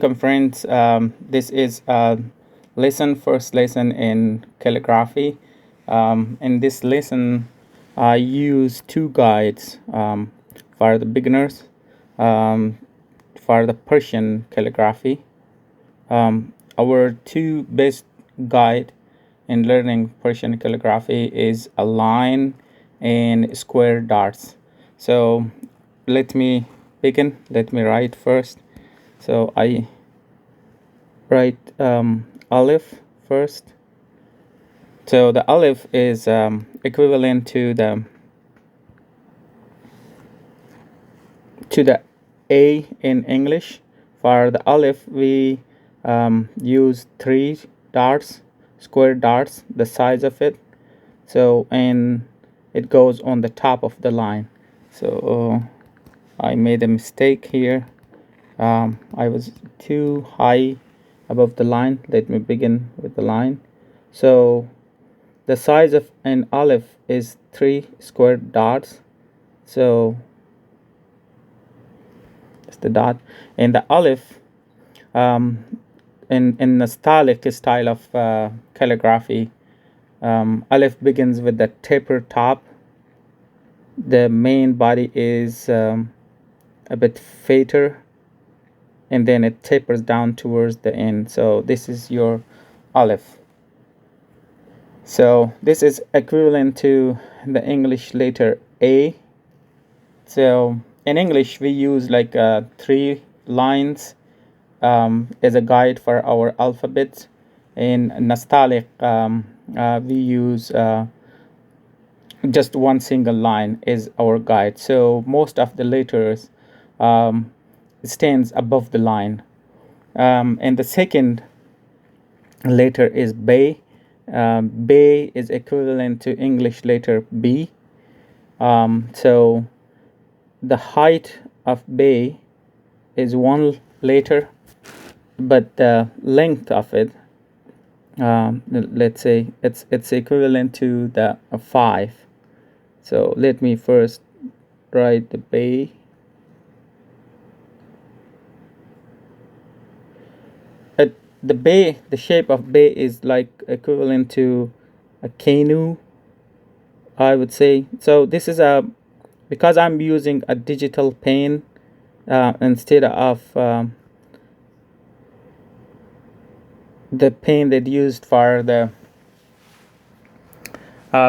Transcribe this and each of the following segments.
Welcome, friends. This is first lesson in calligraphy. In this lesson, I use two guides for the beginners um, for the Persian calligraphy. Our two best guide in learning Persian calligraphy is a line and square dots. So let me begin. Let me write first. So I write Aleph first. So the Aleph is equivalent to the A in English. For the Aleph, we use three dots, square dots, the size of it. So and it goes on the top of the line. So I made a mistake here. I was too high above the line. Let me begin with the line. So the size of an Aleph is three square dots. So it's the dot. And the Aleph, in the stylistic style of calligraphy, Aleph begins with the taper top. The main body is a bit fatter, and then it tapers down towards the end. So this is your Aleph. So this is equivalent to the English letter A. So in English, we use like three lines as a guide for our alphabets. In Nastaliq, we use just one single line is our guide. So most of the letters stands above the line. And the second letter is Bay. Bay is equivalent to English letter B. So the height of Bay is one letter, but the length of it, let's say it's equivalent to the 5. So let me first write the Bay. The shape of Bay is like equivalent to a canoe, I would say. So this is because I'm using a digital pen instead of the pen that used for the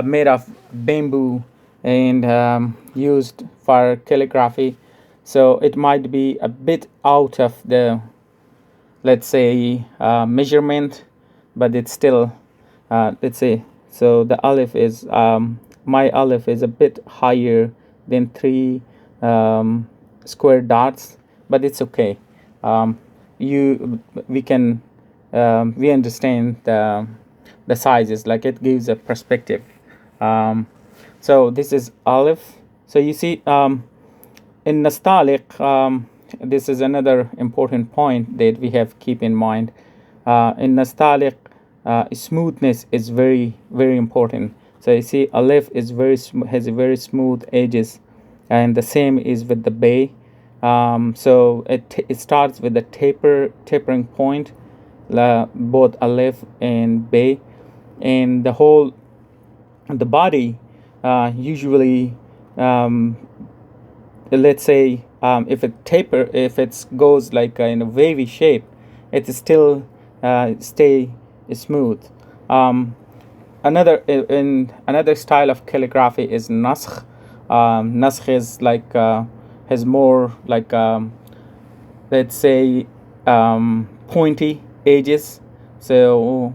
made of bamboo and used for calligraphy. So it might be a bit out of the, let's say, measurement, but it's still, let's say, so the Aleph is, my Aleph is a bit higher than three square dots, but it's okay. We can, we understand the sizes, like it gives a perspective. So this is Aleph. So you see, in Nastaliq, this is another important point that we have keep in mind. In Nastaliq, smoothness is very, very important. So you see, Aleph is has a very smooth edges, and the same is with the Bay. So it starts with the tapering point, both Aleph and Bay, and the body usually, let's say, if it goes like in a wavy shape, it still stay smooth. Another style of calligraphy is naskh. Naskh is like has more like let's say pointy edges. So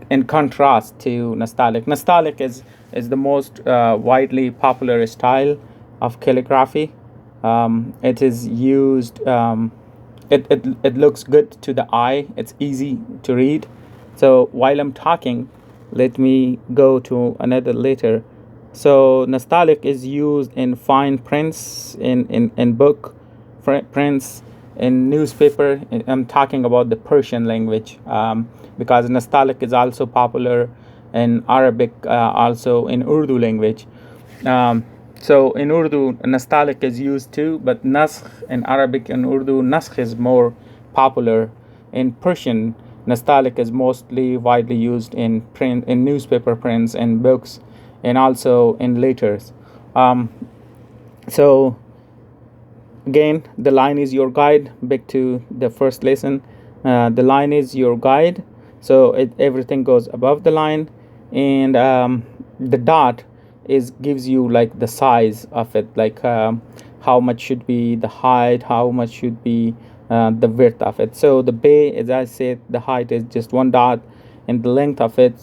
in contrast to Nastaliq, Nastaliq is the most widely popular style of calligraphy. It is used. It looks good to the eye. It's easy to read. So while I'm talking, let me go to another letter. So Nastaliq is used in fine prints, in book prints, in newspaper. I'm talking about the Persian language, because Nastaliq is also popular in Arabic, also in Urdu language. So in Urdu, Nastaliq is used too, but Naskh in Arabic and Urdu, Naskh is more popular in Persian. Nastaliq is mostly widely used in print, in newspaper prints and books, and also in letters. Um, so again, the line is your guide. Back to the first lesson, the line is your guide. So everything goes above the line, and the dot is gives you like the size of it, like how much should be the height, how much should be the width of it. So the bay, as I said, the height is just 1 dot, and the length of it,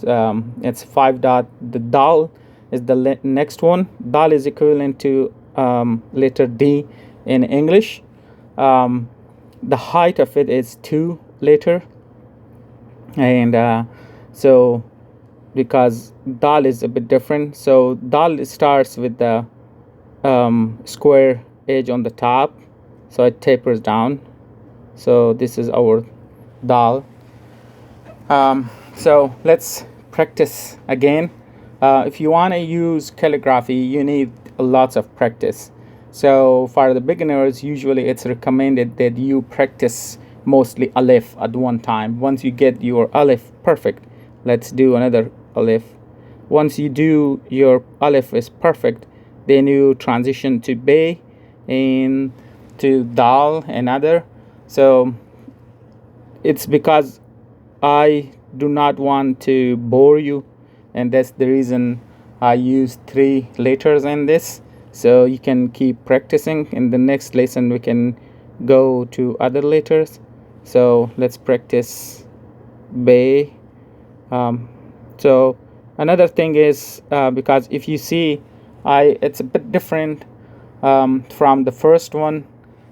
it's 5 dot. The dal is the next one. Dal is equivalent to letter D in English. The height of it is 2 letter, and so because dal is a bit different, so dal starts with the square edge on the top, so it tapers down. So this is our dal. So let's practice again. If you want to use calligraphy, you need lots of practice. So for the beginners, usually it's recommended that you practice mostly alif at one time. Once you get your alif perfect, let's do another alif. Once you do your alif is perfect, then you transition to bay and to dal and other. So it's because I do not want to bore you, and that's the reason I use 3 letters in this, so you can keep practicing. In the next lesson we can go to other letters. So let's practice bay. So another thing is, because if you see, it's a bit different from the first one,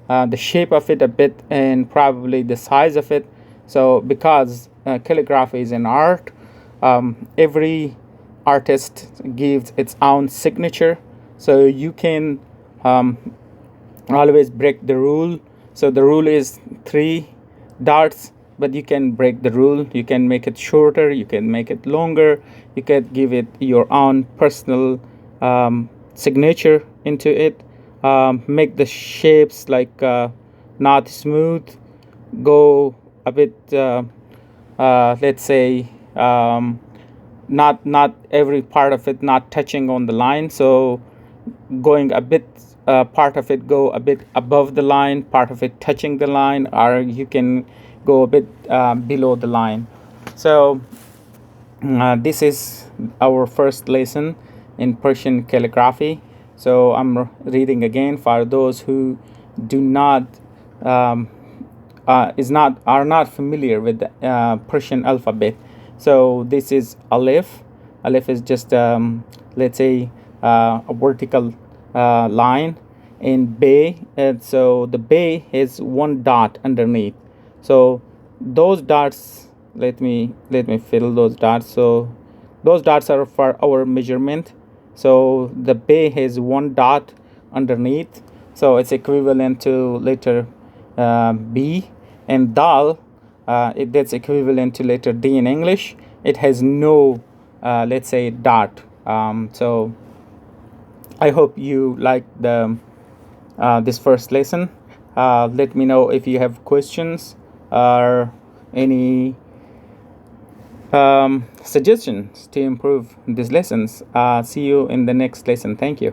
the shape of it a bit, and probably the size of it. So because calligraphy is an art, every artist gives its own signature, so you can always break the rule. So the rule is 3 dots, but you can break the rule. You can make it shorter, you can make it longer, you can give it your own personal signature into it. Make the shapes like not smooth, go a bit let's say not every part of it not touching on the line, so going a bit part of it go a bit above the line, part of it touching the line, or you can go a bit below the line. So this is our first lesson in Persian calligraphy. So I'm reading again for those who do not are not familiar with the Persian alphabet. So this is alif. Alif is just let's say a vertical line, and bay. And so the bay is 1 dot underneath. So those dots, let me fill those dots. So those dots are for our measurement. So the bay has 1 dot underneath, so it's equivalent to letter B. And dal, that's equivalent to letter D in English. It has no let's say dot. So I hope you like the this first lesson. Let me know if you have questions or any suggestions to improve these lessons. See you in the next lesson. Thank you.